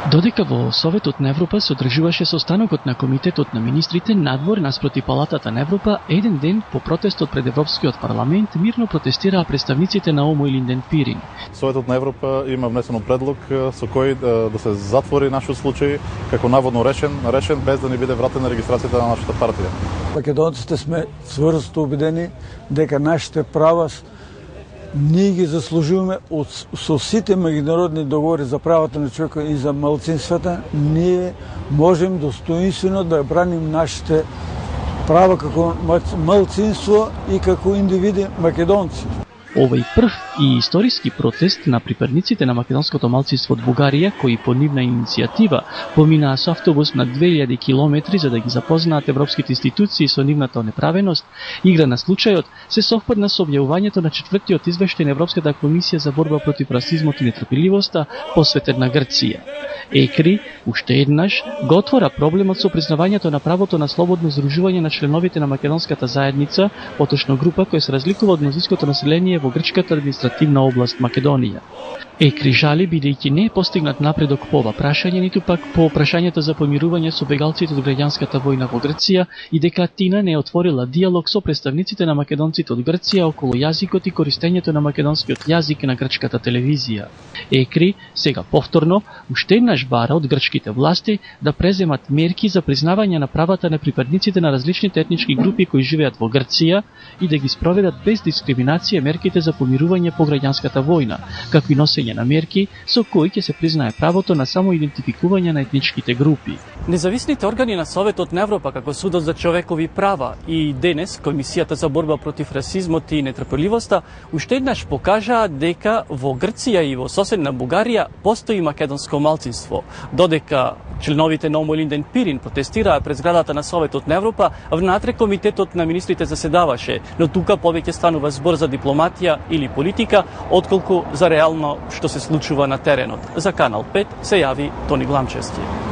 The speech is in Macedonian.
Додека во Советот на Европа се одржуваше состанокот на Комитетот на министрите надвор наспроти Палатата на Европа, еден ден по протестот пред Европскиот парламент мирно протестираа представниците на ОМО Илинден Пирин. Советот на Европа има внесено предлог со кој да се затвори нашиот случај како наводно решен без да ни биде вратена регистрацијата на нашата партија. Македонците сме цврсто убедени дека нашите права ние ги заслужуваме со сите меѓународни договори за правата на човекот и за малцинствата. Ние можем достоинствено да браним нашите права како малцинство и како индивиди македонци. Овој прв и историски протест на припадниците на македонското малцинство од Бугарија, кои по нивна иницијатива поминаа со автобус на 2000 километри за да ги запознаат европските институции со нивната неправеност, игра на случајот се совпадна со објавувањето на четвртиот извештај на Европската комисија за борба против расизмот и нетрпеливоста, посветен на Грција. ЕКРИ уште еднаш го отвора проблемот со признавањето на правото на слободно здружување на членовите на македонската заедница, поточно група која се разликува од мнозинското население во грчката административна област Македонија. ЕКРИ жали бидејќи не е постигнат напредок по ова прашање, ниту пак по прашањето за помирување со бегалците од граѓанската војна во Грција и дека Атина не е отворила диалог со представниците на македонците од Грција околу јазикот и користењето на македонскиот јазик на грчката телевизија. ЕКРИ сега повторно уште еднаш бара од грчките власти да преземат мерки за признавање на правата на припадниците на различните етнички групи кои живеат во Грција и да ги спроведат без дискриминација мерките за помирување по граѓанската војна, како и носење на мерки со кои ќе се признае правото на самоидентификување на етничките групи. Независните органи на Советот на Европа, како Судот за човекови права и денес Комисијата за борба против расизмот и нетрпеливоста, уште еднаш покажаа дека во Грција и во соседна Бугарија постои македонско малцинство. Додека членовите на ОМО Илинден Пирин протестираа пред зградата на Советот на Европа, внатре Комитетот на министрите заседаваше, но тука повеќе станува збор за дипломатија или политика, отколку за реално што се случува на теренот. За Канал 5 се јави Тони Гламчевски.